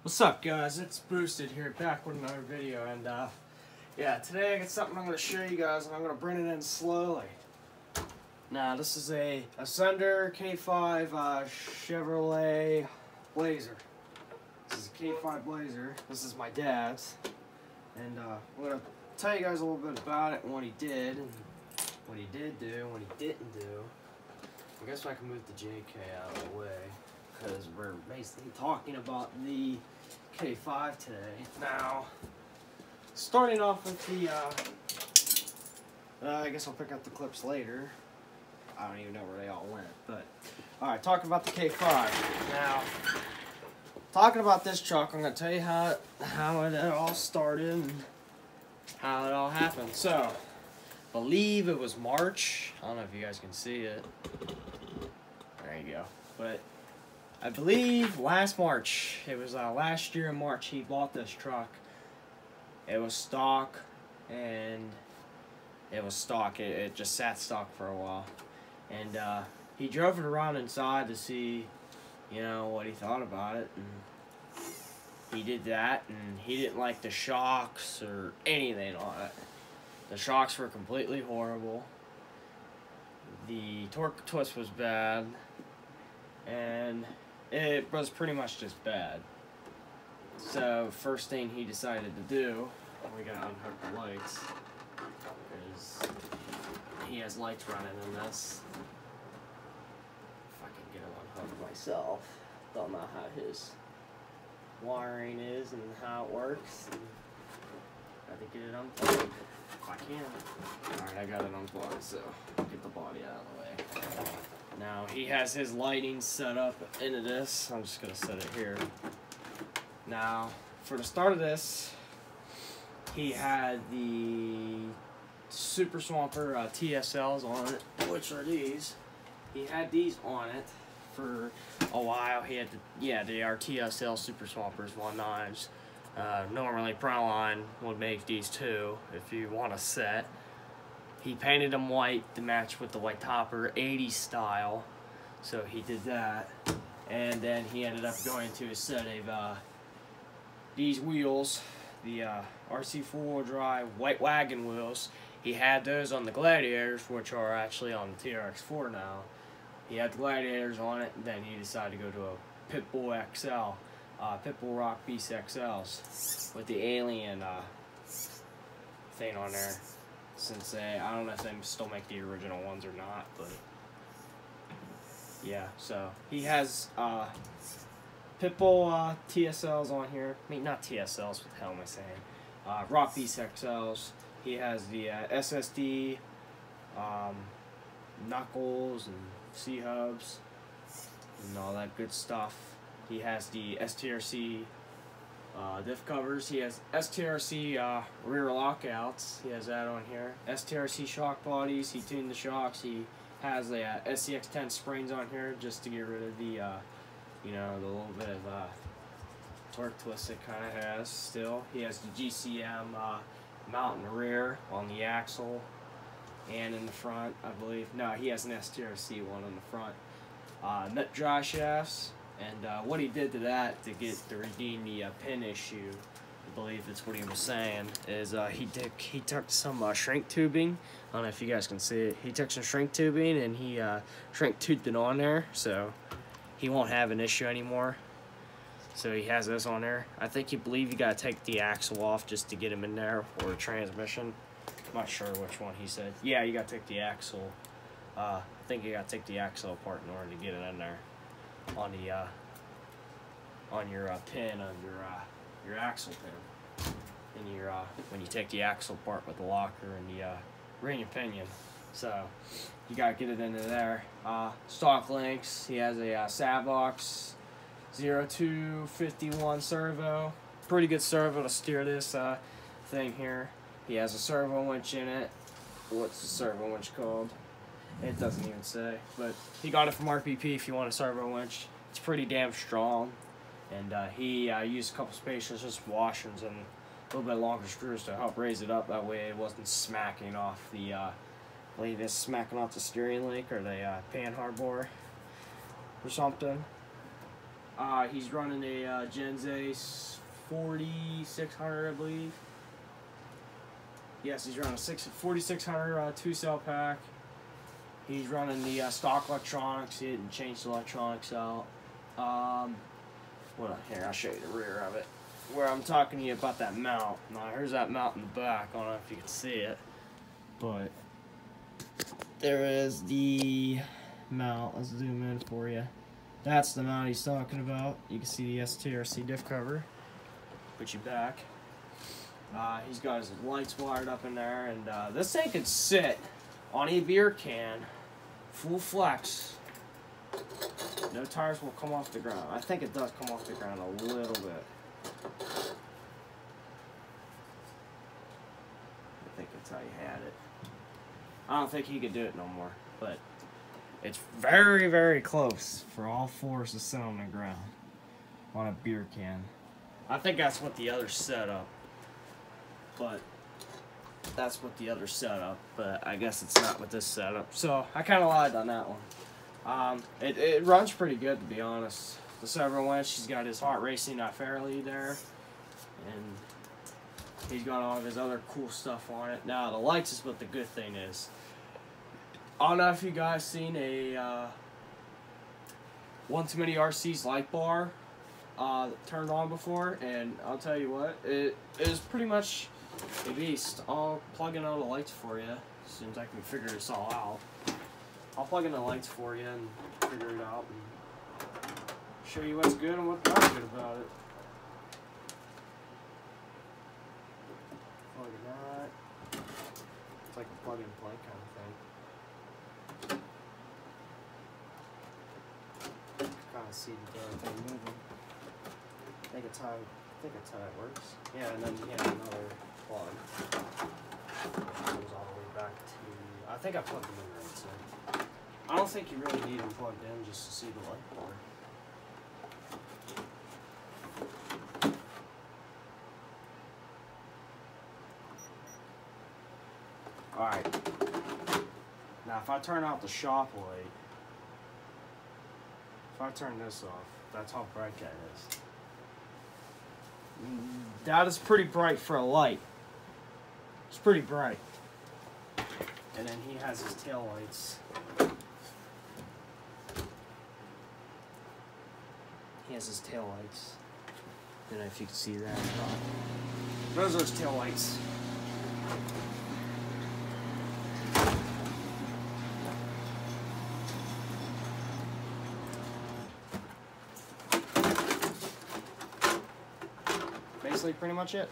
What's up, guys? It's Boosted here, back with another video, and yeah, today I got something I'm going to show you guys, and I'm going to bring it in slowly. Now, this is a Ascender K5 Chevrolet Blazer. This is a K5 Blazer. This is my dad's, and I'm going to tell you guys a little bit about it and what he did, and what he did do, and what he didn't do. I guess I can move the JK out of the way, because we're basically talking about the K5 today. Now, starting off with the, I guess I'll pick up the clips later. I don't even know where they all went, but, alright, talking about the K5. Now, talking about this truck, I'm going to tell you how it all started and how it all happened. So, I believe it was March. I don't know if you guys can see it. There you go. But I believe last March, it was last year in March, he bought this truck. It was stock, and it was stock. It just sat stock for a while. And he drove it around inside to see, you know, what he thought about it. And he did that, and he didn't like the shocks or anything on it. The shocks were completely horrible. The torque twist was bad. And it was pretty much just bad. So, first thing he decided to do, we gotta unhook the lights, because he has lights running in this. If I can get him unhooked myself, don't know how his wiring is and how it works. And I have to get it unplugged if I can. Alright, I got it unplugged, so I'll get the body out of the way. Now, he has his lighting set up into this. I'm just going to set it here. Now, for the start of this, he had the Super Swamper TSLs on it, which are these. He had these on it for a while. He had they are TSL Super Swampers 1.9s. Normally, Proline would make these too if you want a set. He painted them white to match with the white topper, 80s style. So he did that. And then he ended up going to a set of these wheels, the RC 4-wheel drive white wagon wheels. He had those on the Gladiators, which are actually on the TRX4 now. He had the Gladiators on it, and then he decided to go to a Pitbull XL, Pitbull Rock Beast XLs, with the alien thing on there. Since I don't know if they still make the original ones or not, but yeah, so he has Pitbull TSLs on here. I mean, not TSLs, what the hell am I saying? Rock Beast XLs. He has the SSD, Knuckles, and C-Hubs, and all that good stuff. He has the STRC diff covers. He has STRC rear lockouts. He has that on here. STRC shock bodies. He tuned the shocks. He has the SCX10 springs on here just to get rid of the, you know, the little bit of torque twist it kind of has still. He has the GCM mount in the rear on the axle and in the front, I believe. No, he has an STRC one on the front. Nut dry shafts. And what he did to that to redeem the pin issue, I believe that's what he was saying, is he took some shrink tubing. I don't know if you guys can see it. He took some shrink tubing and he shrink toothed it on there, so he won't have an issue anymore. So he has this on there. I think you gotta take the axle off just to get him in there, or transmission. I'm not sure which one he said. Yeah, you gotta take the axle. I think you gotta take the axle apart in order to get it in there. On the on your pin of your axle pin, and your when you take the axle apart with the locker and the ring and pinion, so you gotta get it into there. Stock links. He has a Savox 0251 servo, pretty good servo to steer this thing here. He has a servo winch in it. What's the servo winch called? It doesn't even say, but he got it from RPP if you want a servo winch. It's pretty damn strong, and he used a couple spacers, just washers and a little bit longer screws to help raise it up. That way it wasn't smacking off the, smacking off the steering link or the pan hardbore or something. He's running a Genze 4600, I believe. Yes, he's running a 4600 two-cell pack. He's running the stock electronics. He didn't change the electronics out. Here, I'll show you the rear of it. Where I'm talking to you about that mount. Now, here's that mount in the back. I don't know if you can see it, but there is the mount. Let's zoom in for you. That's the mount he's talking about. You can see the STRC diff cover. Put you back. He's got his lights wired up in there, and this thing can sit on a beer can, full flex. No tires will come off the ground. I think it does come off the ground a little bit. I think that's how you had it. I don't think he could do it no more, but it's very, very close for all fours to sit on the ground on a beer can. I think that's what the other setup, but that's what the other setup, but I guess it's not with this setup. So I kind of lied on that one. It runs pretty good, to be honest. The servo winch, he's got his Hot Racing Fairlead there, and he's got all of his other cool stuff on it. Now the lights is what the good thing is. I don't know if you guys seen a One Too Many RC's light bar turned on before, and I'll tell you what, it is pretty much a beast. I'll plug in all the lights for you as soon as I can figure this all out. I'll plug in the lights for you and figure it out and show you what's good and what's not good about it. Plug in that. It's like a plug and play kind of thing. Kind of see the thing moving. I think it's how it works. Yeah, and then you have another plug. Goes all the way back to. I think I plugged them in right, so. I don't think you really need them plugged in just to see the light bar. Alright. Now if I turn out the shop light, if I turn this off, that's how bright that is. That is pretty bright for a light. It's pretty bright. And then he has his tail lights. He has his tail lights. I don't know if you can see that. Those are his tail lights. Basically, pretty much it.